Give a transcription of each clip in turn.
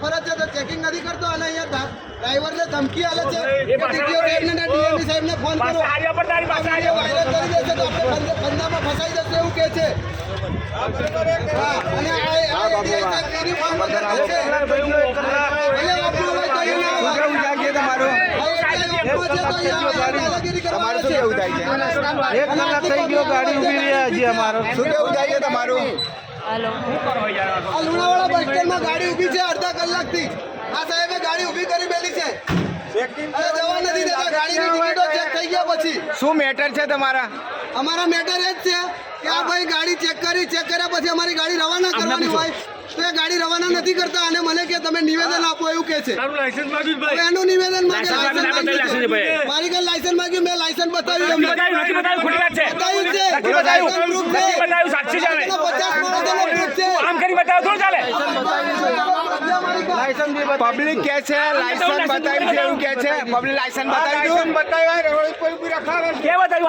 ફરજ છે તો ચેકિંગ નથી કરતો અને અહીંયા ડ્રાઈવરને ધમકી આલે છે કે ડીટીઓ સાહેબને ને ડીએમડી સાહેબને ફોન કરો વાયરલ કરી દેશે તો આપણે ફંદામાં ફસાઈ જશે એવું કહે છે અને આ યુનિફોર્મ બદલાવે છે તમારું શું કેવું થાય છે? 1 કલાક થઈ ગયો ગાડી ઉભી રહી હજી અમારો શું કેવું થાય છે તમારું? આ લુણાવાડા બસ સ્ટેન્ડમાં ગાડી ઊભી છે અડધા કલાકથી આ સાહેબે ગાડી ઊભી કરી મેલી છે જવા નથી દેતા ગાડીની ટિકિટો ચેક થઈ ગયા પછી શું મેટર છે તમારા? અમારા મેટર એ જ છે કે આ ભાઈ ગાડી ચેક કર્યા પછી અમારી ગાડી રવાના કરવાની હોય તો એ ગાડી રવાના નથી કરતા અને મને કે તમે નિવેદન આપો એવું કે છે એનું નિવેદન માંગે મારી કઈ લાયસન્સ માંગ્યું મેં લાયસન્સ બતાવ્યું પબ્લિક કે છે લાયસન્સ બતાવ્યું છે એવું કે છે પબ્લિક લાયસન્સ બતાવ્યું કે બતાવ્યું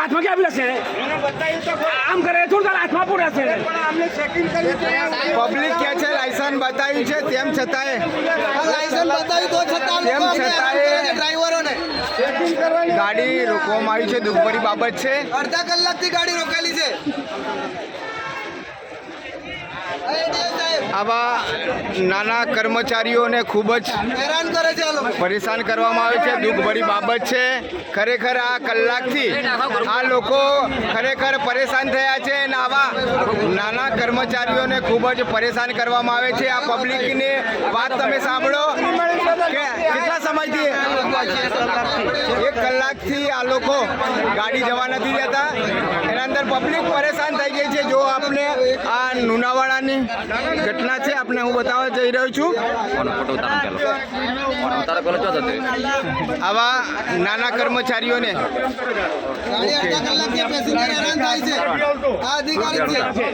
હાથમાં ક્યાં આપેલા છે આમ કરે થોડું હાથમાં પૂરા છે પબ્લિક કે છે લાયસન્સ બતાવ્યું છે તેમ છતાંય લાયસન્સ બતાવ્યું તો છતાં તેમ છતાંય ડ્રાઈવરોને ગાડી રોકવામાં આવી છે દુઃખભરી બાબત છે અડધા કલાકથી ગાડી રોકેલી છે આવા નાના કર્મચારીઓને ખૂબ જ હેરાન કરે છે આ લોકો પરેશાન કરવામાં આવે છે દુઃખભરી બાબત છે ખરેખર આ કલાકથી આ લોકો ખરેખર પરેશાન થયા છે અને આવા નાના કર્મચારીઓને ખૂબ જ પરેશાન કરવામાં આવે છે આ પબ્લિકની વાત તમે સાંભળો કે કેટલા સમયથી 1 કલાકથી આ લોકો ગાડી જવા નથી દેતા એના અંદર પબ્લિક પરેશાન થઈ ગઈ છે જો આપણે આ લુણાવાડાની ઘટના છે આપણે હું બતાવવા જઈ રહ્યો છું આવા નાના કર્મચારીઓને ગાડી અડધા કલાકથી પેસેન્જર હેરાન થાય છે આ અધિકારી છે